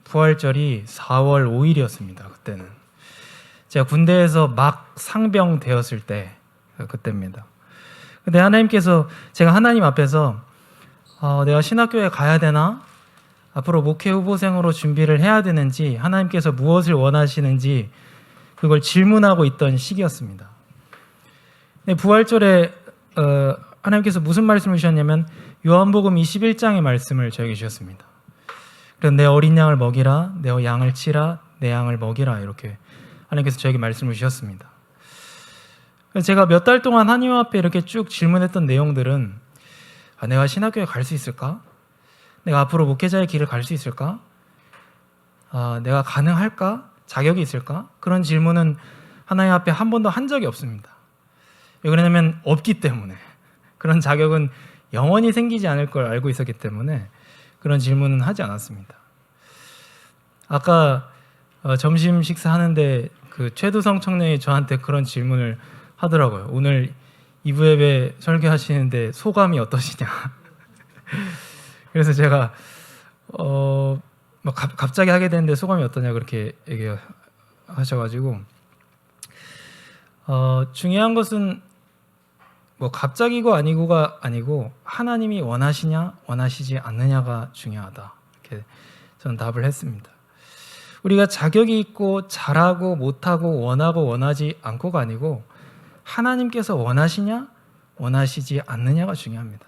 부활절이 4월 5일이었습니다. 그때는 제가 군대에서 막 상병 되었을 때 그때입니다. 근데 하나님께서 제가 하나님 앞에서 내가 신학교에 가야 되나? 앞으로 목회 후보생으로 준비를 해야 되는지, 하나님께서 무엇을 원하시는지 그걸 질문하고 있던 시기였습니다. 부활절에 하나님께서 무슨 말씀을 주셨냐면 요한복음 21장의 말씀을 저에게 주셨습니다. 그래서 내 어린 양을 먹이라, 내 양을 치라, 내 양을 먹이라, 이렇게 하나님께서 저에게 말씀을 주셨습니다. 제가 몇 달 동안 하나님 앞에 이렇게 쭉 질문했던 내용들은 내가 신학교에 갈 수 있을까? 내가 앞으로 목회자의 길을 갈 수 있을까? 내가 가능할까? 자격이 있을까? 그런 질문은 하나님 앞에 한 번도 한 적이 없습니다. 왜 그러냐면 없기 때문에, 그런 자격은 영원히 생기지 않을 걸 알고 있었기 때문에 그런 질문은 하지 않았습니다. 아까 점심 식사하는데 그 최두성 청년이 저한테 그런 질문을 하더라고요. 오늘 2부 예배 설교하시는데 소감이 어떠시냐? 그래서 제가 갑자기 하게 됐는데 소감이 어떠냐 그렇게 얘기하셔가지고 중요한 것은 갑자기고 아니고가 아니고 하나님이 원하시냐 원하시지 않느냐가 중요하다, 이렇게 저는 답을 했습니다. 우리가 자격이 있고 잘하고 못하고 원하고 원하지 않고가 아니고 하나님께서 원하시냐 원하시지 않느냐가 중요합니다.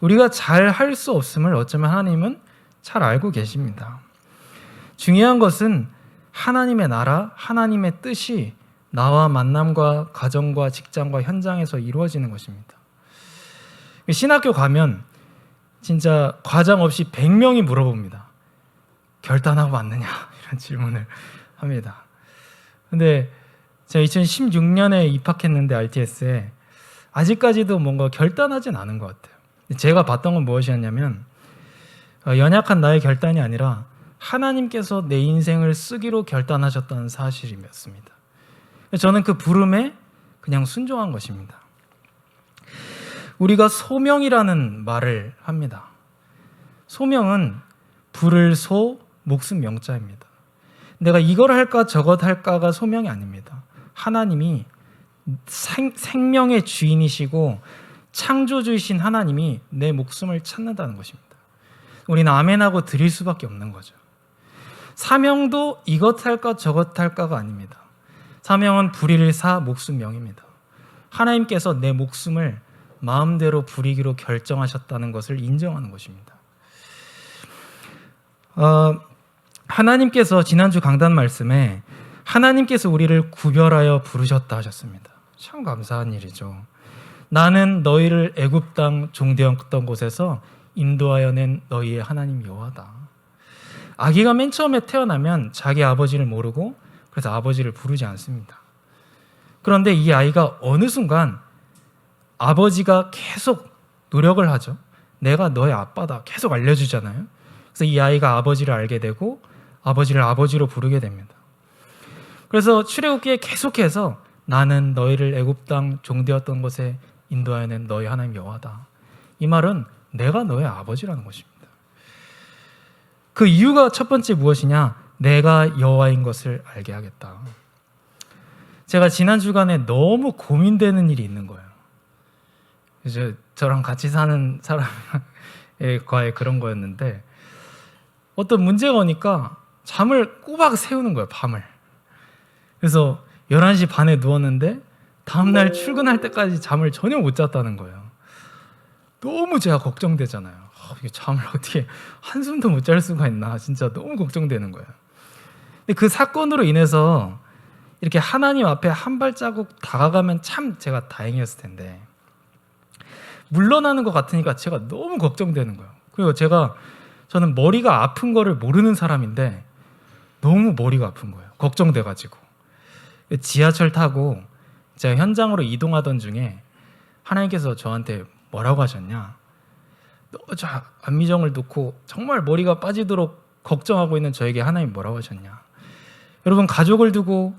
우리가 잘 할 수 없음을 어쩌면 하나님은 잘 알고 계십니다. 중요한 것은 하나님의 나라, 하나님의 뜻이 나와 만남과 가정과 직장과 현장에서 이루어지는 것입니다. 신학교 가면 진짜 과장 없이 100명이 물어봅니다. 결단하고 왔느냐? 이런 질문을 합니다. 근데 제가 2016년에 입학했는데 RTS에 아직까지도 뭔가 결단하진 않은 것 같아요. 제가 봤던 건 무엇이었냐면 연약한 나의 결단이 아니라 하나님께서 내 인생을 쓰기로 결단하셨다는 사실이었습니다. 저는 그 부름에 그냥 순종한 것입니다. 우리가 소명이라는 말을 합니다. 소명은 부를 소, 목숨 명자입니다. 내가 이걸 할까 저것 할까가 소명이 아닙니다. 하나님이 생명의 주인이시고 창조주이신 하나님이 내 목숨을 찾는다는 것입니다. 우리는 아멘하고 드릴 수밖에 없는 거죠. 사명도 이것 할까 저것 할까가 아닙니다. 사명은 불의를 사 목숨 명입니다. 하나님께서 내 목숨을 마음대로 부리기로 결정하셨다는 것을 인정하는 것입니다. 하나님께서 지난주 강단 말씀에 하나님께서 우리를 구별하여 부르셨다 하셨습니다. 참 감사한 일이죠. 나는 너희를 애굽 땅 종되었던 곳에서 인도하여 낸 너희의 하나님 여호와다. 아기가 맨 처음에 태어나면 자기 아버지를 모르고 그래서 아버지를 부르지 않습니다. 그런데 이 아이가 어느 순간 아버지가 계속 노력을 하죠. 내가 너의 아빠다 계속 알려주잖아요. 그래서 이 아이가 아버지를 알게 되고 아버지를 아버지로 부르게 됩니다. 그래서 출애굽기에 계속해서 나는 너희를 애굽 땅 종되었던 곳에 인도하여 낸 너희 하나님 여호와다. 이 말은 내가 너의 아버지라는 것입니다. 그 이유가 첫 번째 무엇이냐? 내가 여호와인 것을 알게 하겠다. 제가 지난 주간에 너무 고민되는 일이 있는 거예요. 이제 저랑 같이 사는 사람과의 그런 거였는데 어떤 문제가 오니까 잠을 꼬박 세우는 거예요, 밤을. 그래서 11시 반에 누웠는데 다음날 출근할 때까지 잠을 전혀 못 잤다는 거예요. 너무 제가 걱정되잖아요. 이게 잠을 어떻게 한숨도 못 잘 수가 있나, 진짜 너무 걱정되는 거예요. 근데 그 사건으로 인해서 이렇게 하나님 앞에 한 발자국 다가가면 참 제가 다행이었을 텐데 물러나는 것 같으니까 제가 너무 걱정되는 거예요. 그리고 저는 머리가 아픈 거를 모르는 사람인데 너무 머리가 아픈 거예요. 걱정돼가지고. 지하철 타고 제가 현장으로 이동하던 중에 하나님께서 저한테 뭐라고 하셨냐? 너 저 안미정을 놓고 정말 머리가 빠지도록 걱정하고 있는 저에게 하나님 뭐라고 하셨냐? 여러분, 가족을 두고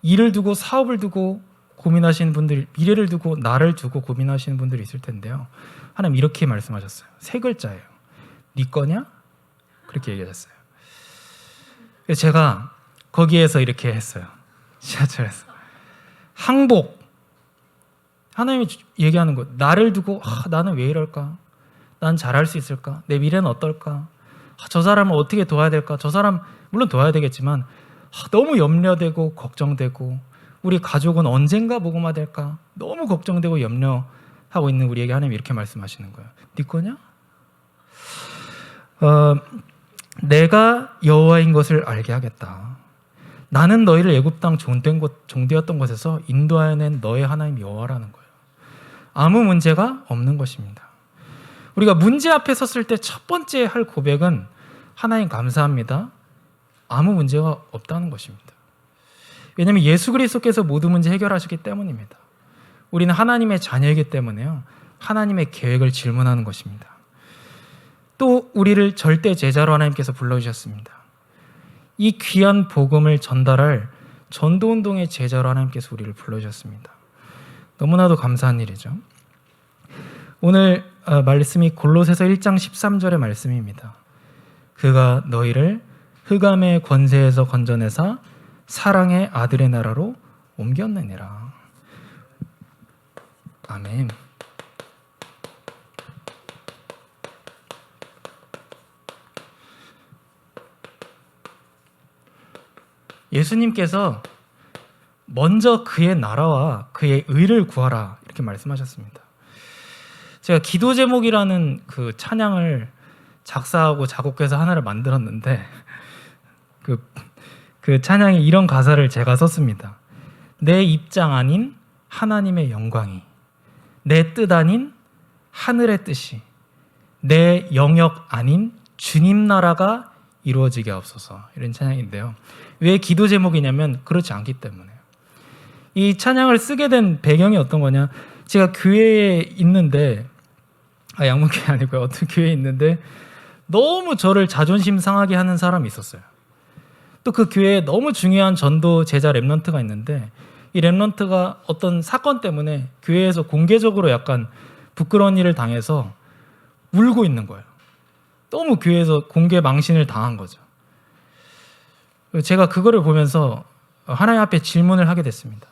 일을 두고 사업을 두고 고민하시는 분들, 미래를 두고 나를 두고 고민하시는 분들이 있을 텐데요. 하나님 이렇게 말씀하셨어요. 세 글자예요. 네 거냐? 그렇게 얘기하셨어요. 그래서 제가 거기에서 이렇게 했어요. 지하철에서 항복. 하나님이 얘기하는 거, 나를 두고 나는 왜 이럴까? 난 잘할 수 있을까? 내 미래는 어떨까? 저 사람을 어떻게 도와야 될까? 저 사람 물론 도와야 되겠지만 너무 염려되고 걱정되고, 우리 가족은 언젠가 복음화 될까? 너무 걱정되고 염려하고 있는 우리에게 하나님이 이렇게 말씀하시는 거예요. 네 거냐? 내가 여호와인 것을 알게 하겠다. 나는 너희를 애굽 땅 종되었던 곳에서 인도하여 낸 너의 하나님 여호와라는 거예요. 아무 문제가 없는 것입니다. 우리가 문제 앞에 섰을 때 첫 번째 할 고백은 하나님 감사합니다. 아무 문제가 없다는 것입니다. 왜냐하면 예수 그리스도께서 모든 문제 해결하셨기 때문입니다. 우리는 하나님의 자녀이기 때문에요. 하나님의 계획을 질문하는 것입니다. 또 우리를 절대 제자로 하나님께서 불러주셨습니다. 이 귀한 복음을 전달할 전도운동의 제자로 하나님께서 우리를 불러주셨습니다. 너무나도 감사한 일이죠. 오늘 말씀이 골로새서 1장 13절의 말씀입니다. 그가 너희를 흑암의 권세에서 건져내사 사랑의 아들의 나라로 옮겼느니라. 아멘. 예수님께서 먼저 그의 나라와 그의 의를 구하라 이렇게 말씀하셨습니다. 제가 기도 제목이라는 그 찬양을 작사하고 작곡해서 하나를 만들었는데 그 찬양에 이런 가사를 제가 썼습니다. 내 입장 아닌 하나님의 영광이, 내 뜻 아닌 하늘의 뜻이, 내 영역 아닌 주님 나라가 이루어지게 하옵소서. 이런 찬양인데요. 왜 기도 제목이냐면 그렇지 않기 때문에요. 이 찬양을 쓰게 된 배경이 어떤 거냐, 제가 교회에 있는데, 양문교회 아니고요, 어떤 교회에 있는데 너무 저를 자존심 상하게 하는 사람이 있었어요. 또 그 교회에 너무 중요한 전도 제자 랩런트가 있는데, 이 랩런트가 어떤 사건 때문에 교회에서 공개적으로 약간 부끄러운 일을 당해서 울고 있는 거예요. 너무 교회에서 공개 망신을 당한 거죠. 제가 그거를 보면서 하나님 앞에 질문을 하게 됐습니다.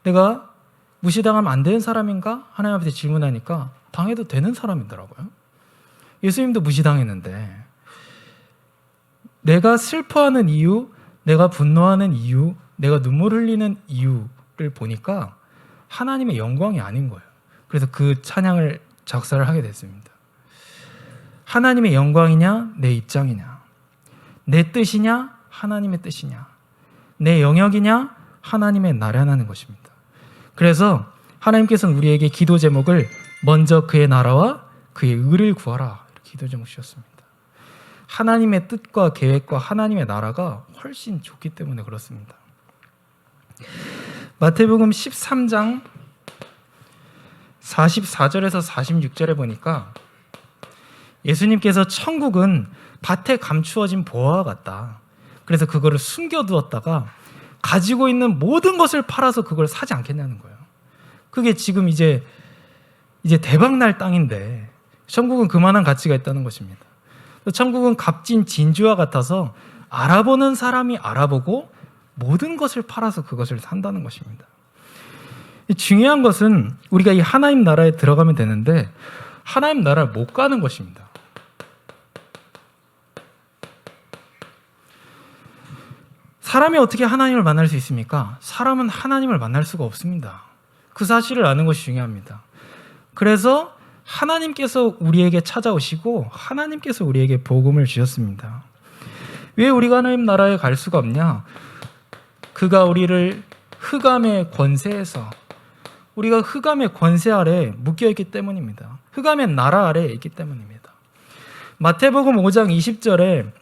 내가 무시당하면 안 되는 사람인가? 하나님 앞에 질문하니까 당해도 되는 사람이더라고요. 예수님도 무시당했는데, 내가 슬퍼하는 이유, 내가 분노하는 이유, 내가 눈물 흘리는 이유를 보니까 하나님의 영광이 아닌 거예요. 그래서 그 찬양을 작사를 하게 됐습니다. 하나님의 영광이냐, 내 입장이냐, 내 뜻이냐, 하나님의 뜻이냐, 내 영역이냐, 하나님의 나라라는 것입니다. 그래서 하나님께서는 우리에게 기도 제목을 먼저 그의 나라와 그의 의를 구하라 이렇게 기도 제목 주셨습니다. 하나님의 뜻과 계획과 하나님의 나라가 훨씬 좋기 때문에 그렇습니다. 마태복음 13장 44절에서 46절에 보니까 예수님께서 천국은 밭에 감추어진 보화와 같다. 그래서 그거를 숨겨두었다가 가지고 있는 모든 것을 팔아서 그걸 사지 않겠냐는 거예요. 그게 지금 이제 대박날 땅인데 천국은 그만한 가치가 있다는 것입니다. 천국은 값진 진주와 같아서 알아보는 사람이 알아보고 모든 것을 팔아서 그것을 산다는 것입니다. 중요한 것은 우리가 이 하나님 나라에 들어가면 되는데 하나님 나라를 못 가는 것입니다. 사람이 어떻게 하나님을 만날 수 있습니까? 사람은 하나님을 만날 수가 없습니다. 그 사실을 아는 것이 중요합니다. 그래서 하나님께서 우리에게 찾아오시고 하나님께서 우리에게 복음을 주셨습니다. 왜 우리가 하나님 나라에 갈 수가 없냐? 그가 우리를 흑암의 권세에서, 우리가 흑암의 권세 아래 묶여있기 때문입니다. 흑암의 나라 아래에 있기 때문입니다. 마태복음 5장 20절에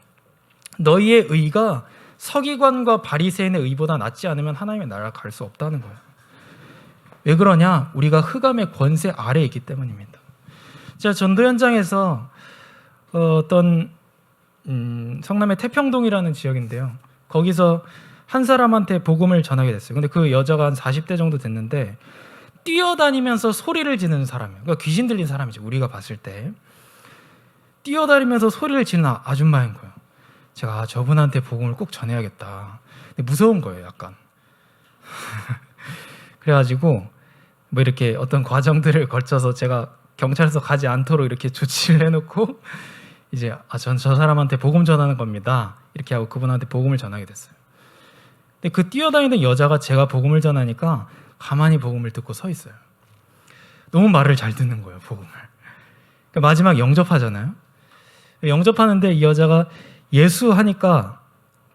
너희의 의가 서기관과 바리새인의 의보다 낫지 않으면 하나님의 나라에 갈 수 없다는 거예요. 왜 그러냐? 우리가 흑암의 권세 아래에 있기 때문입니다. 제가 전도 현장에서 어떤 성남의 태평동이라는 지역인데요. 거기서 한 사람한테 복음을 전하게 됐어요. 근데 그 여자가 한 40대 정도 됐는데 뛰어다니면서 소리를 지르는 사람이에요. 그러니까 귀신 들린 사람이죠. 우리가 봤을 때 뛰어다니면서 소리를 지르는 아줌마인 거예요. 제가 저분한테 복음을 꼭 전해야겠다. 근데 무서운 거예요, 약간. 그래가지고 뭐 이렇게 어떤 과정들을 거쳐서 제가 경찰서 가지 않도록 이렇게 조치를 해놓고 이제 전 저 사람한테 복음 전하는 겁니다. 이렇게 하고 그분한테 복음을 전하게 됐어요. 근데 그 뛰어다니던 여자가 제가 복음을 전하니까 가만히 복음을 듣고 서 있어요. 너무 말을 잘 듣는 거예요, 복음을. 그러니까 마지막 영접하잖아요. 영접하는데 이 여자가 예수 하니까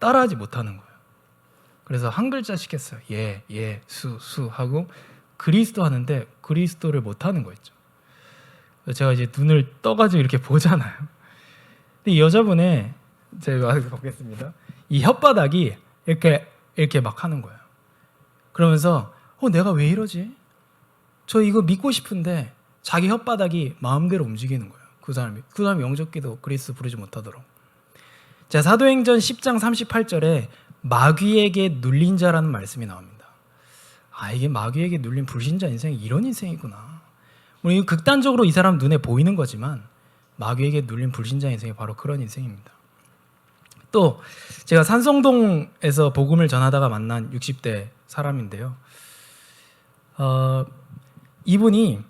따라하지 못하는 거예요. 그래서 한 글자씩 했어요. 수 하고 그리스도 하는데 그리스도를 못하는 거 있죠. 제가 이제 눈을 떠가지고 이렇게 보잖아요. 근데 이 여자분의 제가 보겠습니다. 이 혓바닥이 이렇게 막 하는 거예요. 그러면서 내가 왜 이러지? 저 이거 믿고 싶은데 자기 혓바닥이 마음대로 움직이는 거예요. 그 사람이 영접기도 그리스도 부르지 못하도록. 자, 사도행전 10장 38절에 마귀에게 눌린 자라는 말씀이 나옵니다. 이게 마귀에게 눌린 불신자 인생이 이런 인생이구나. 물론 극단적으로 이 사람 눈에 보이는 거지만 마귀에게 눌린 불신자 인생이 바로 그런 인생입니다. 또 제가 산성동에서 복음을 전하다가 만난 60대 사람인데요. 이분이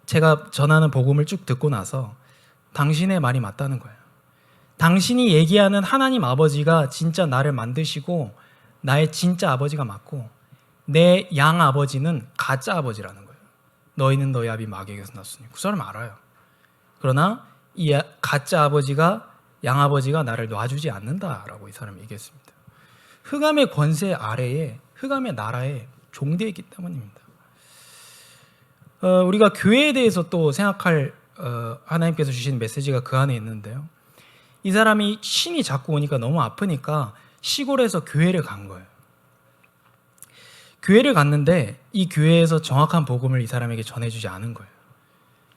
제가 전하는 복음을 쭉 듣고 나서 당신의 말이 맞다는 거예요. 당신이 얘기하는 하나님 아버지가 진짜 나를 만드시고 나의 진짜 아버지가 맞고 내 양 아버지는 가짜 아버지라는 거예요. 너희는 너희 아비 마귀에게서 났으니. 그 사람 알아요. 그러나 이 가짜 아버지가 양 아버지가 나를 놔주지 않는다라고 이 사람이 얘기했습니다. 흑암의 권세 아래에 흑암의 나라에 종되어 있기 때문입니다. 우리가 교회에 대해서 또 생각할 하나님께서 주신 메시지가 그 안에 있는데요. 이 사람이 신이 자꾸 오니까 너무 아프니까 시골에서 교회를 간 거예요. 교회를 갔는데 이 교회에서 정확한 복음을 이 사람에게 전해주지 않은 거예요.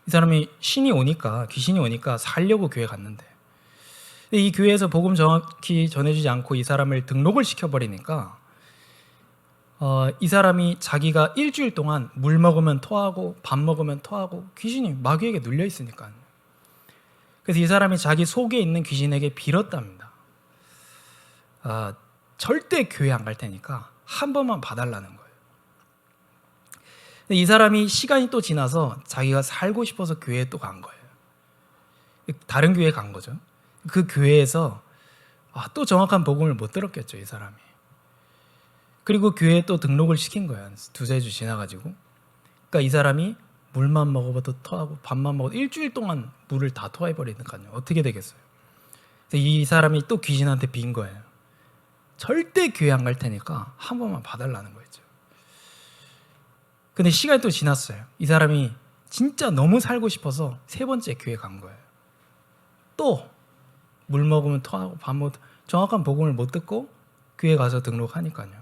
이 사람이 귀신이 오니까 살려고 교회 갔는데 이 교회에서 복음 정확히 전해주지 않고 이 사람을 등록을 시켜버리니까 이 사람이 자기가 일주일 동안 물 먹으면 토하고 밥 먹으면 토하고 귀신이 마귀에게 눌려 있으니까요. 그래서 이 사람이 자기 속에 있는 귀신에게 빌었답니다. 절대 교회 안 갈 테니까 한 번만 봐달라는 거예요. 근데 이 사람이 시간이 또 지나서 자기가 살고 싶어서 교회에 또 간 거예요. 다른 교회에 간 거죠. 그 교회에서 또 정확한 복음을 못 들었겠죠, 이 사람이. 그리고 교회에 또 등록을 시킨 거예요. 두세 주 지나가지고. 그러니까 이 사람이 물만 먹어봐도 토하고 밥만 먹어도 일주일 동안 물을 다 토해버리니까요. 어떻게 되겠어요? 그래서 이 사람이 또 귀신한테 빈 거예요. 절대 교회 안 갈 테니까 한 번만 봐달라는 거였죠. 근데 시간이 또 지났어요. 이 사람이 진짜 너무 살고 싶어서 세 번째 교회 간 거예요. 또 물 먹으면 토하고 밥 먹어도 정확한 복음을 못 듣고 교회 가서 등록하니까요.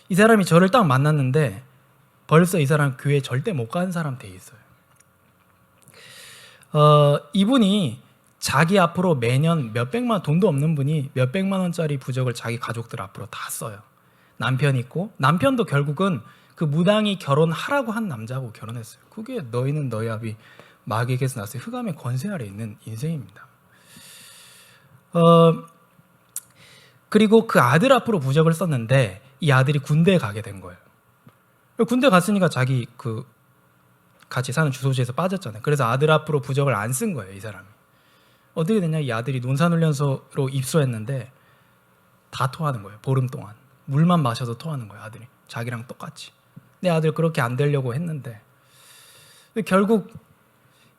이 사람이 저를 딱 만났는데 벌써 이 사람 교회 절대 못 가는 사람 돼 있어요. 이분이 자기 앞으로 매년 몇백만, 돈도 없는 분이 몇백만 원짜리 부적을 자기 가족들 앞으로 다 써요. 남편 있고, 남편도 결국은 그 무당이 결혼하라고 한 남자하고 결혼했어요. 그게 너희는 너희 아비 마귀에게서 났어요. 흑암의 권세 아래 있는 인생입니다. 그리고 그 아들 앞으로 부적을 썼는데 이 아들이 군대에 가게 된 거예요. 군대 갔으니까 자기 그 같이 사는 주소지에서 빠졌잖아요. 그래서 아들 앞으로 부적을 안 쓴 거예요, 이 사람이. 어떻게 됐냐? 이 아들이 논산훈련소로 입소했는데 다 토하는 거예요. 보름 동안 물만 마셔도 토하는 거예요, 아들이. 자기랑 똑같이. 내 아들 그렇게 안 되려고 했는데 결국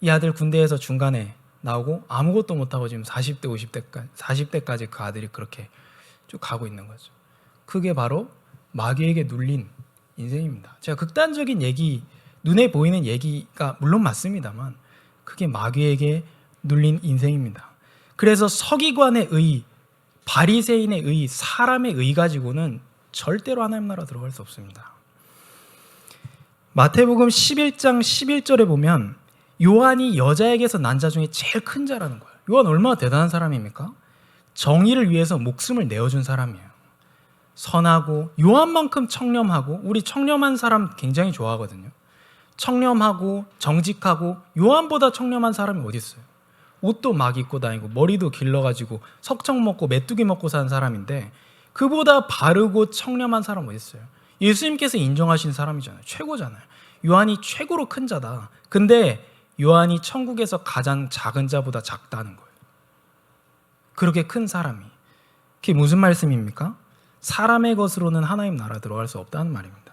이 아들 군대에서 중간에 나오고 아무것도 못하고 지금 40대까지 그 아들이 그렇게 쭉 가고 있는 거죠. 그게 바로 마귀에게 눌린 인생입니다. 제가 극단적인 얘기, 눈에 보이는 얘기가 물론 맞습니다만 그게 마귀에게 눌린 인생입니다. 그래서 서기관의 의, 바리새인의 의, 사람의 의 가지고는 절대로 하나님 나라 들어갈 수 없습니다. 마태복음 11장 11절에 보면 요한이 여자에게서 난 자 중에 제일 큰 자라는 거예요. 요한 얼마나 대단한 사람입니까? 정의를 위해서 목숨을 내어준 사람이에요. 선하고 요한만큼 청렴하고, 우리 청렴한 사람 굉장히 좋아하거든요. 청렴하고 정직하고 요한보다 청렴한 사람이 어디 있어요? 옷도 막 입고 다니고 머리도 길러가지고 석청 먹고 메뚜기 먹고 사는 사람인데 그보다 바르고 청렴한 사람 어디 있어요? 예수님께서 인정하신 사람이잖아요. 최고잖아요. 요한이 최고로 큰 자다. 근데 요한이 천국에서 가장 작은 자보다 작다는 거예요. 그렇게 큰 사람이. 그게 무슨 말씀입니까? 사람의 것으로는 하나님 나라 들어갈 수 없다는 말입니다.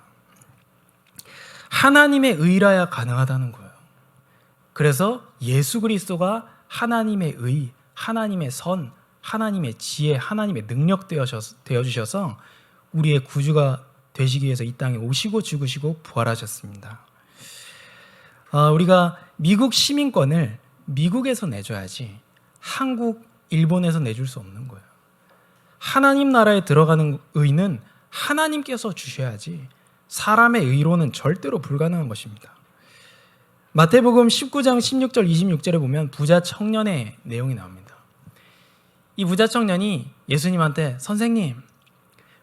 하나님의 의라야 가능하다는 거예요. 그래서 예수 그리스도가 하나님의 의, 하나님의 선, 하나님의 지혜, 하나님의 능력 되어주셔서 우리의 구주가 되시기 위해서 이 땅에 오시고 죽으시고 부활하셨습니다. 우리가 미국 시민권을 미국에서 내줘야지 한국, 일본에서 내줄 수 없는 거예요. 하나님 나라에 들어가는 의는 하나님께서 주셔야지 사람의 의로는 절대로 불가능한 것입니다. 마태복음 19장 16절 26절에 보면 부자 청년의 내용이 나옵니다. 이 부자 청년이 예수님한테 선생님,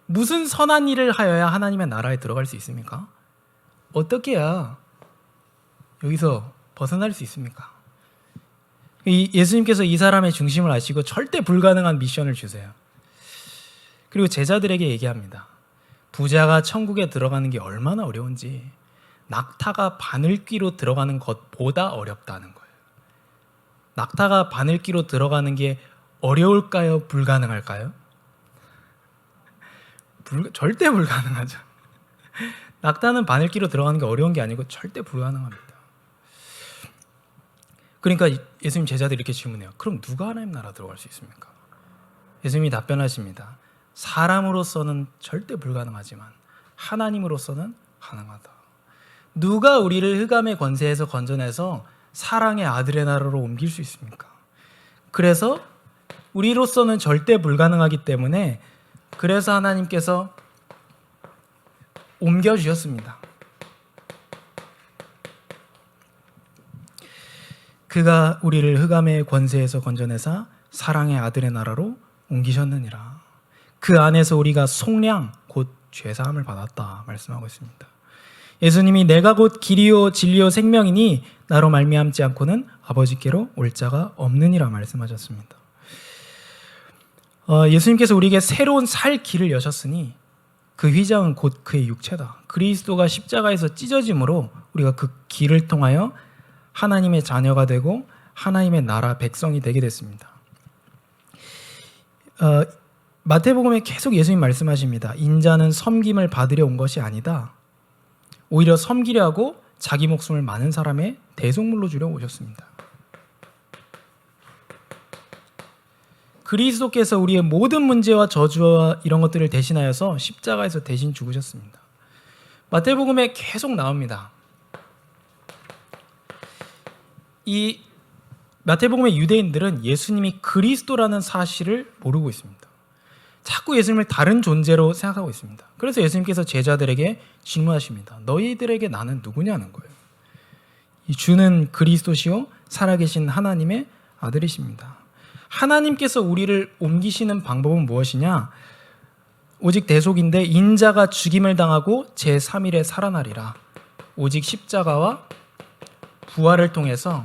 무슨 선한 일을 하여야 하나님의 나라에 들어갈 수 있습니까? 어떻게 해야 여기서 벗어날 수 있습니까? 예수님께서 이 사람의 중심을 아시고 절대 불가능한 미션을 주세요. 그리고 제자들에게 얘기합니다. 부자가 천국에 들어가는 게 얼마나 어려운지 낙타가 바늘귀로 들어가는 것보다 어렵다는 거예요. 낙타가 바늘귀로 들어가는 게 어려울까요? 불가능할까요? 절대 불가능하죠. 낙타는 바늘귀로 들어가는 게 어려운 게 아니고 절대 불가능합니다. 그러니까 예수님 제자들이 이렇게 질문해요. 그럼 누가 하나님 나라 들어갈 수 있습니까? 예수님이 답변하십니다. 사람으로서는 절대 불가능하지만 하나님으로서는 가능하다. 누가 우리를 흑암의 권세에서 건져내서 사랑의 아들의 나라로 옮길 수 있습니까? 그래서 우리로서는 절대 불가능하기 때문에 그래서 하나님께서 옮겨주셨습니다. 그가 우리를 흑암의 권세에서 건져내사 사랑의 아들의 나라로 옮기셨느니라. 그 안에서 우리가 속량 곧 죄사함을 받았다 말씀하고 있습니다. 예수님이 내가 곧 길이요 진리요 생명이니 나로 말미암지 않고는 아버지께로 올 자가 없느니라 말씀하셨습니다. 예수님께서 우리에게 새로운 살 길을 여셨으니 그 휘장은 곧 그의 육체다. 그리스도가 십자가에서 찢어짐으로 우리가 그 길을 통하여 하나님의 자녀가 되고 하나님의 나라 백성이 되게 됐습니다. 마태복음에 계속 예수님 말씀하십니다. 인자는 섬김을 받으려 온 것이 아니다. 오히려 섬기려 하고 자기 목숨을 많은 사람의 대속물로 주려 오셨습니다. 그리스도께서 우리의 모든 문제와 저주와 이런 것들을 대신하여서 십자가에서 대신 죽으셨습니다. 마태복음에 계속 나옵니다. 이 마태복음의 유대인들은 예수님이 그리스도라는 사실을 모르고 있습니다. 자꾸 예수님을 다른 존재로 생각하고 있습니다. 그래서 예수님께서 제자들에게 질문하십니다. 너희들에게 나는 누구냐는 거예요. 이 주는 그리스도시요 살아계신 하나님의 아들이십니다. 하나님께서 우리를 옮기시는 방법은 무엇이냐? 오직 대속인데 인자가 죽임을 당하고 제3일에 살아나리라. 오직 십자가와 부활을 통해서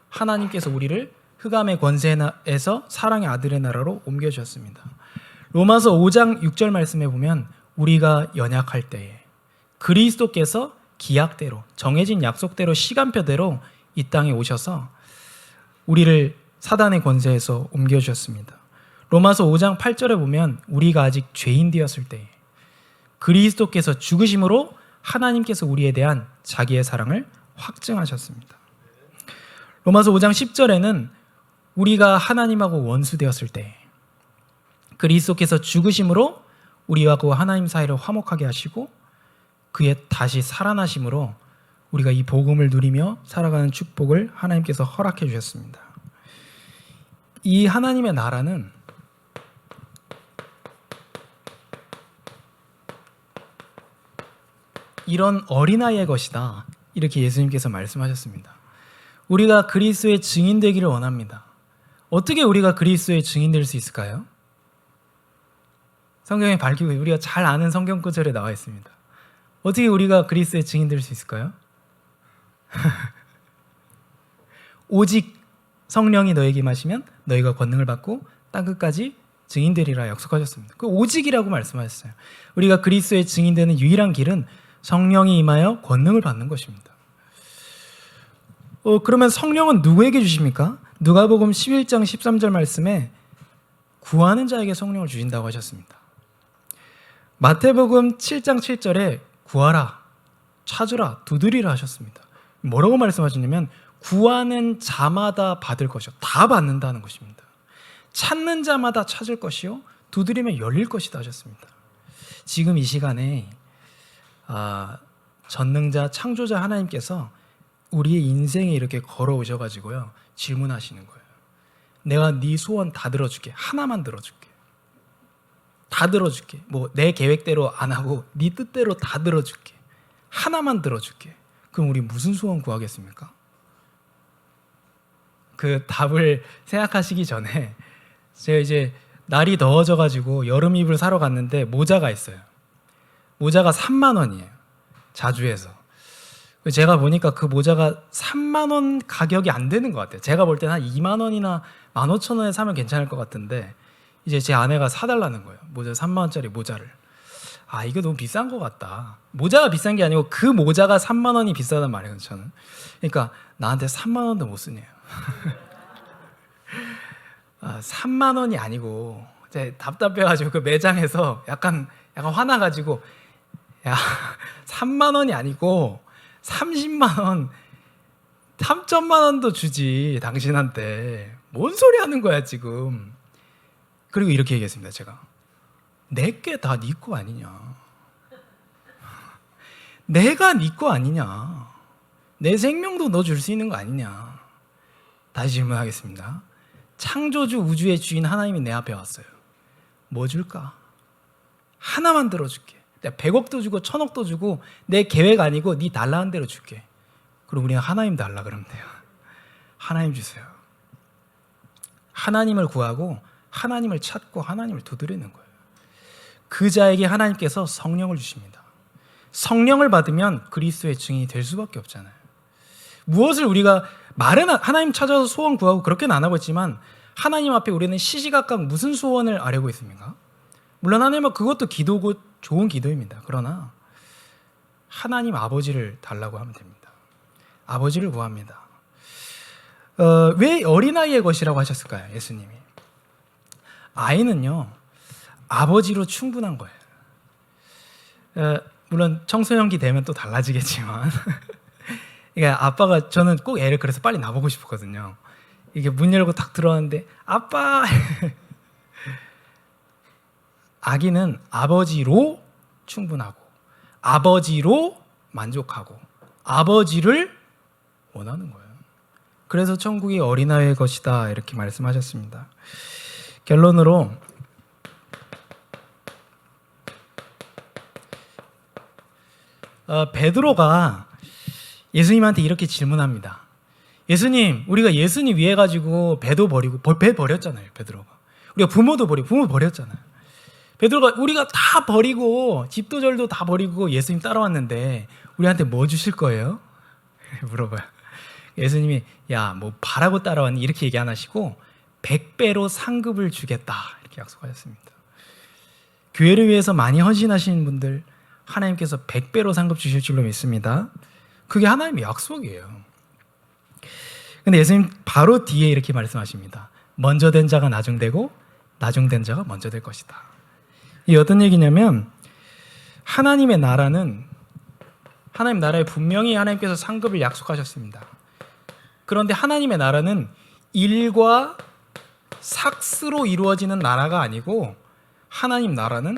하나님께서 우리를 흑암의 권세에서 사랑의 아들의 나라로 옮겨주셨습니다. 로마서 5장 6절 말씀에 보면 우리가 연약할 때에 그리스도께서 기약대로 정해진 약속대로 시간표대로 이 땅에 오셔서 우리를 사단의 권세에서 옮겨주셨습니다. 로마서 5장 8절에 보면 우리가 아직 죄인 되었을 때에 그리스도께서 죽으심으로 하나님께서 우리에 대한 자기의 사랑을 확증하셨습니다. 로마서 5장 10절에는 우리가 하나님하고 원수 되었을 때 그리스도께서 죽으심으로 우리하고 하나님 사이를 화목하게 하시고 그의 다시 살아나심으로 우리가 이 복음을 누리며 살아가는 축복을 하나님께서 허락해 주셨습니다. 이 하나님의 나라는 이런 어린아이의 것이다. 이렇게 예수님께서 말씀하셨습니다. 우리가 그리스도의 증인 되기를 원합니다. 어떻게 우리가 그리스도의 증인 될 수 있을까요? 성경에 밝히고 우리가 잘 아는 성경 구절에 나와 있습니다. 어떻게 우리가 그리스도의 증인 될 수 있을까요? 오직 성령이 너에게 임하시면 너희가 권능을 받고 땅끝까지 증인되리라 약속하셨습니다. 그 오직이라고 말씀하셨어요. 우리가 그리스도의 증인되는 유일한 길은 성령이 임하여 권능을 받는 것입니다. 그러면 성령은 누구에게 주십니까? 누가복음 11장 13절 말씀에 구하는 자에게 성령을 주신다고 하셨습니다. 마태복음 7장 7절에 구하라, 찾으라, 두드리라 하셨습니다. 뭐라고 말씀하셨냐면 구하는 자마다 받을 것이요, 다 받는다는 것입니다. 찾는 자마다 찾을 것이요, 두드리면 열릴 것이다 하셨습니다. 지금 이 시간에 전능자 창조자 하나님께서 우리의 인생에 이렇게 걸어오셔가지고요 질문하시는 거예요. 내가 네 소원 다 들어줄게. 하나만 들어줄게. 다 들어줄게. 뭐 내 계획대로 안 하고 네 뜻대로 다 들어줄게. 하나만 들어줄게. 그럼 우리 무슨 소원 구하겠습니까? 그 답을 생각하시기 전에 제가 이제 날이 더워져가지고 여름 이불 사러 갔는데 모자가 있어요. 모자가 3만 원이에요. 자주에서. 제가 보니까 그 모자가 3만 원 가격이 안 되는 것 같아요. 제가 볼 때는 한 2만 원이나 15,000원에 사면 괜찮을 것 같은데 이제 제 아내가 사달라는 거예요. 모자 3만 원짜리 모자를. 이거 너무 비싼 것 같다. 모자가 비싼 게 아니고 그 모자가 3만 원이 비싸단 말이에요. 저는. 그러니까 나한테 3만 원도 못 쓰네요. 3만 원이 아니고 제가 답답해가지고 그 매장에서 약간 화나가지고 야 3만 원이 아니고 30만 원, 3천만 원도 주지 당신한테. 뭔 소리 하는 거야 지금. 그리고 이렇게 얘기했습니다. 제가 내게 다 네 거 아니냐. 내가 네 거 아니냐. 내 생명도 너 줄 수 있는 거 아니냐. 다시 질문하겠습니다. 창조주 우주의 주인 하나님이 내 앞에 왔어요. 뭐 줄까? 하나만 들어줄게. 내가 100억도 주고 1000억도 주고 내 계획 아니고 네 달라는 대로 줄게. 그럼 우리가 하나님 달라 그러면 돼요. 하나님 주세요. 하나님을 구하고 하나님을 찾고 하나님을 두드리는 거예요. 그 자에게 하나님께서 성령을 주십니다. 성령을 받으면 그리스도의 증인이 될 수밖에 없잖아요. 무엇을 우리가 말은 하나님 찾아서 소원 구하고 그렇게는 안 하고 있지만 하나님 앞에 우리는 시시각각 무슨 소원을 아뢰고 있습니까? 물론 하나님은 그것도 기도고 좋은 기도입니다. 그러나 하나님 아버지를 달라고 하면 됩니다. 아버지를 구합니다. 왜 어린아이의 것이라고 하셨을까요? 예수님이. 아이는요 아버지로 충분한 거예요. 물론 청소년기 되면 또 달라지겠지만 그러니까 아빠가, 저는 꼭 애를 그래서 빨리 낳아보고 싶었거든요. 이게 문 열고 딱 들어왔는데 아빠 아기는 아버지로 충분하고 아버지로 만족하고 아버지를 원하는 거예요. 그래서 천국이 어린아이의 것이다 이렇게 말씀하셨습니다. 결론으로 베드로가 예수님한테 이렇게 질문합니다. 예수님, 우리가 예수님 위해 가지고 배도 버리고 배 버렸잖아요. 베드로가. 우리가 부모도 버리고 부모 버렸잖아요. 베드로가 우리가 다 버리고 집도 절도 다 버리고 예수님 따라왔는데 우리한테 뭐 주실 거예요? 물어봐요. 예수님이 야, 뭐 바라고 따라왔니? 이렇게 얘기 안 하시고 100배로 상급을 주겠다 이렇게 약속하셨습니다. 교회를 위해서 많이 헌신하시는 분들 하나님께서 100배로 상급 주실 줄로 믿습니다. 그게 하나님의 약속이에요. 근데 예수님 바로 뒤에 이렇게 말씀하십니다. 먼저 된 자가 나중되고 나중된 자가 먼저 될 것이다. 이게 어떤 얘기냐면 하나님의 나라는 하나님 나라에 분명히 하나님께서 상급을 약속하셨습니다. 그런데 하나님의 나라는 일과 삭스로 이루어지는 나라가 아니고 하나님 나라는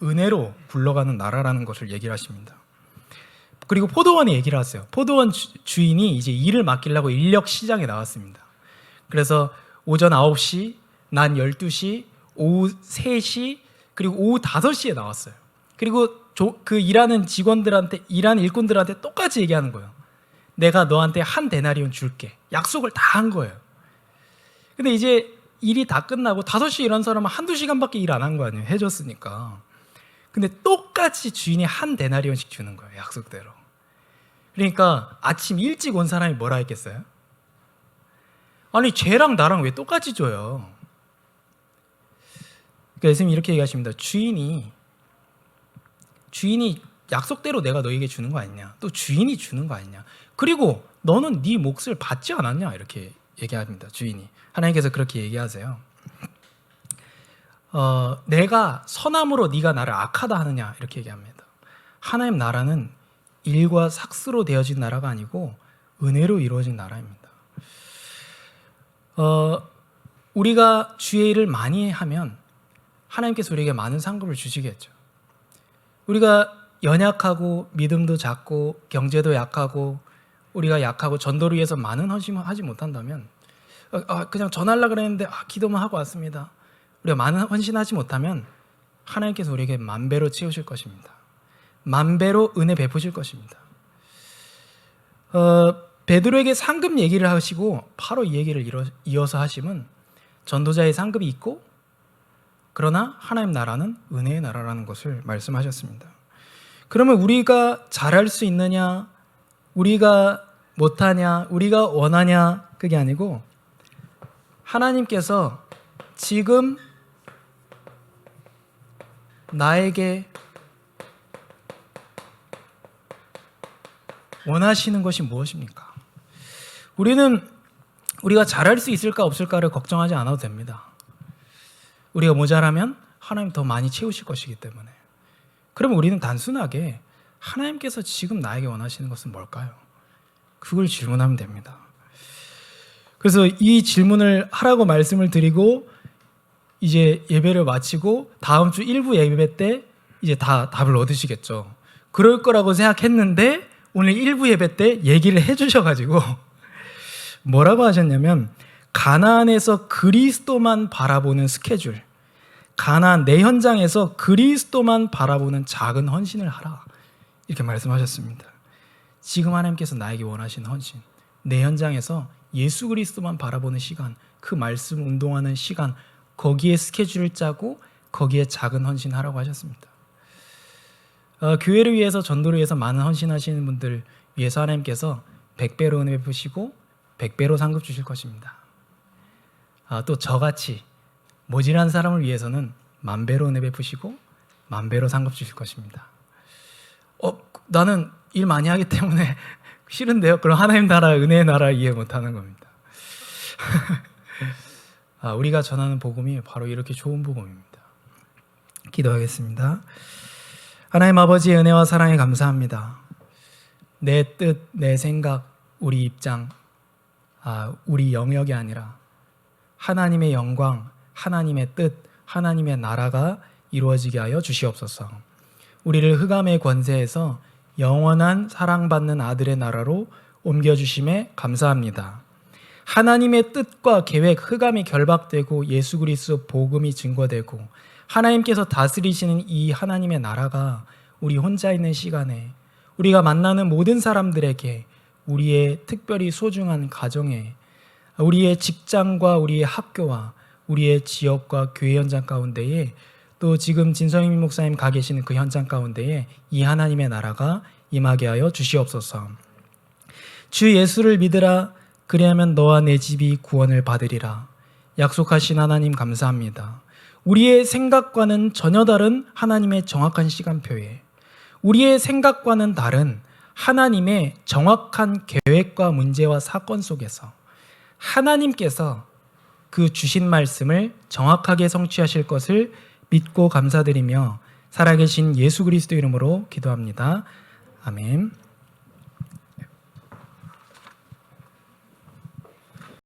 은혜로 굴러가는 나라라는 것을 얘기를 하십니다. 그리고 포도원에 얘기를 하세요. 포도원 주인이 이제 일을 맡기려고 인력 시장에 나왔습니다. 그래서 오전 9시, 낮 12시, 오후 3시, 그리고 오후 5시에 나왔어요. 그리고 그 일하는 직원들한테, 일하는 일꾼들한테 똑같이 얘기하는 거예요. 내가 너한테 한 데나리온 줄게. 약속을 다 한 거예요. 근데 이제 일이 다 끝나고 5시에 일어난 사람은 한두 시간밖에 일 안 한 거 아니에요. 해줬으니까. 근데 똑같이 주인이 한 데나리온씩 주는 거예요. 약속대로. 그러니까 아침 일찍 온 사람이 뭐라 했겠어요? 아니 쟤랑 나랑 왜 똑같이 줘요? 그러니까 예수님이 이렇게 얘기하십니다. 주인이 약속대로 내가 너에게 주는 거 아니냐? 또 주인이 주는 거 아니냐? 그리고 너는 네 몫을 받지 않았냐? 이렇게 얘기합니다. 주인이. 하나님께서 그렇게 얘기하세요. 내가 선함으로 네가 나를 악하다 하느냐? 이렇게 얘기합니다. 하나님 나라는 일과 삭스로 되어진 나라가 아니고 은혜로 이루어진 나라입니다. 우리가 주의 일을 많이 하면 하나님께서 우리에게 많은 상급을 주시겠죠. 우리가 연약하고 믿음도 작고 경제도 약하고 우리가 약하고 전도를 위해서 많은 헌신을 하지 못한다면 그냥 전하려고 그랬는데 기도만 하고 왔습니다. 우리가 많은 헌신하지 못하면 하나님께서 우리에게 만배로 채우실 것입니다. 만배로 은혜 베푸실 것입니다. 베드로에게 상급 얘기를 하시고 바로 이 얘기를 이어서 하시면 전도자의 상급이 있고 그러나 하나님 나라는 은혜의 나라라는 것을 말씀하셨습니다. 그러면 우리가 잘할 수 있느냐, 우리가 못하냐, 우리가 원하냐 그게 아니고 하나님께서 지금 나에게 원하시는 것이 무엇입니까? 우리가 잘할 수 있을까 없을까를 걱정하지 않아도 됩니다. 우리가 모자라면 하나님 더 많이 채우실 것이기 때문에. 그러면 우리는 단순하게 하나님께서 지금 나에게 원하시는 것은 뭘까요? 그걸 질문하면 됩니다. 그래서 이 질문을 하라고 말씀을 드리고 이제 예배를 마치고 다음 주 1부 예배 때 이제 다 답을 얻으시겠죠. 그럴 거라고 생각했는데 오늘 1부 예배 때 얘기를 해주셔가지고 뭐라고 하셨냐면 가나안에서 그리스도만 바라보는 스케줄, 가나안 내 현장에서 그리스도만 바라보는 작은 헌신을 하라 이렇게 말씀하셨습니다. 지금 하나님께서 나에게 원하시는 헌신, 내 현장에서 예수 그리스도만 바라보는 시간, 그 말씀 운동하는 시간, 거기에 스케줄을 짜고 거기에 작은 헌신하라고 하셨습니다. 교회를 위해서 전도를 위해서 많은 헌신하시는 분들 위해서 하나님께서 100배로 은혜 베푸시고 100배로 상급 주실 것입니다. 또 저같이 모질한 사람을 위해서는 10,000배로 은혜 베푸시고 10,000배로 상급 주실 것입니다. 나는 일 많이 하기 때문에 싫은데요? 그럼 하나님 나라, 은혜의 나라 이해 못하는 겁니다. 우리가 전하는 복음이 바로 이렇게 좋은 복음입니다. 기도하겠습니다. 하나님 아버지의 은혜와 사랑에 감사합니다. 내 뜻, 내 생각, 우리 입장, 우리 영역이 아니라 하나님의 영광, 하나님의 뜻, 하나님의 나라가 이루어지게 하여 주시옵소서. 우리를 흑암의 권세에서 영원한 사랑받는 아들의 나라로 옮겨주심에 감사합니다. 하나님의 뜻과 계획, 흑암이 결박되고 예수 그리스도 복음이 증거되고 하나님께서 다스리시는 이 하나님의 나라가 우리 혼자 있는 시간에 우리가 만나는 모든 사람들에게 우리의 특별히 소중한 가정에 우리의 직장과 우리의 학교와 우리의 지역과 교회 현장 가운데에 또 지금 진성임 목사님 가 계시는 그 현장 가운데에 이 하나님의 나라가 임하게 하여 주시옵소서. 주 예수를 믿으라. 그리하면 너와 내 집이 구원을 받으리라. 약속하신 하나님 감사합니다. 우리의 생각과는 전혀 다른 하나님의 정확한 시간표에 우리의 생각과는 다른 하나님의 정확한 계획과 문제와 사건 속에서 하나님께서 그 주신 말씀을 정확하게 성취하실 것을 믿고 감사드리며 살아계신 예수 그리스도 이름으로 기도합니다. 아멘.